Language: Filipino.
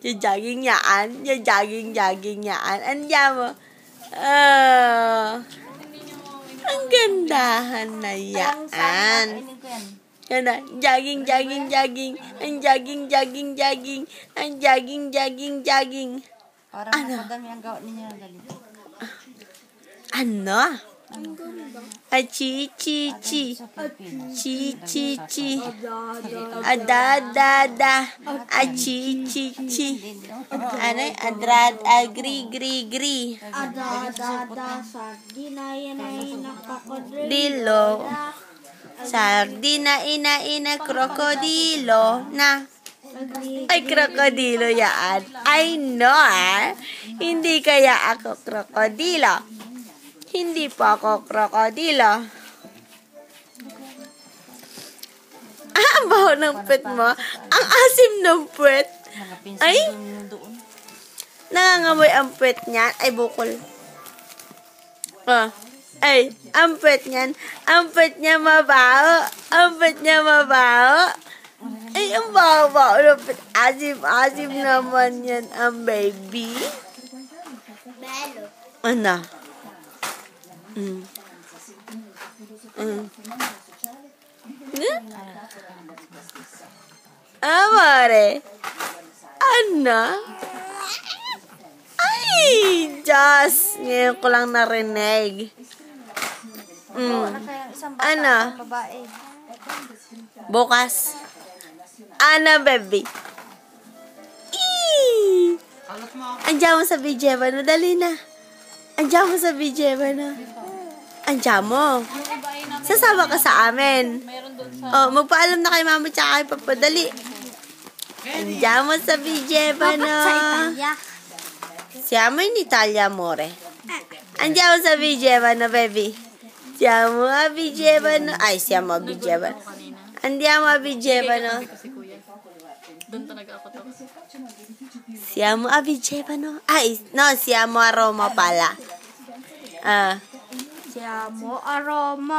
Yung jogging yaan. Yung jogging yaan. Andiyan mo. Ang gandahan na yaan. Yan na. Jogging. Ang jogging. Ang jogging. Parang madami ang gawin ninyo. Ano? Chi. Ada. Chi. Ano? Agri. Ada. Sardina, Dilo. Sardina, ina, krokodilo. Na. Ay, krokodilo yan. I know, Hindi kaya ako krokodilo. Hindi pa ako krokodilo. Ang baho ng puwet mo. Ang asim ng puwet. Ay, nangangamoy ang puwet niyan. Ay, bukol. Ay, ang puwet niyan. Ang puwet niya mabaho. Ay, ang baho ng puwet. Asim naman yan ang baby. Ano? Amore. Ano? Ay, Diyos. Ngayon ko lang narinig. Ano? Bukas. Ano, baby? Andiyan mo sa BJ ba? Dali na. Andiyan mo sa BJ ba na? Andiyan mo. Sasama ka sa amin. Magpaalam na kay mama tsaka kay papa. Dali. Andiyan mo sa BJ ba na? Siamo in Italia, amore. Andiamo sa BJ ba na, baby? Siamo a BJ ba na? Ay, siamo a BJ ba na? Andiamo a BJ ba na? Doon talaga ako to. Siamo a Vigevano. Ay, no, siamo a Roma pala. Siamo a Roma.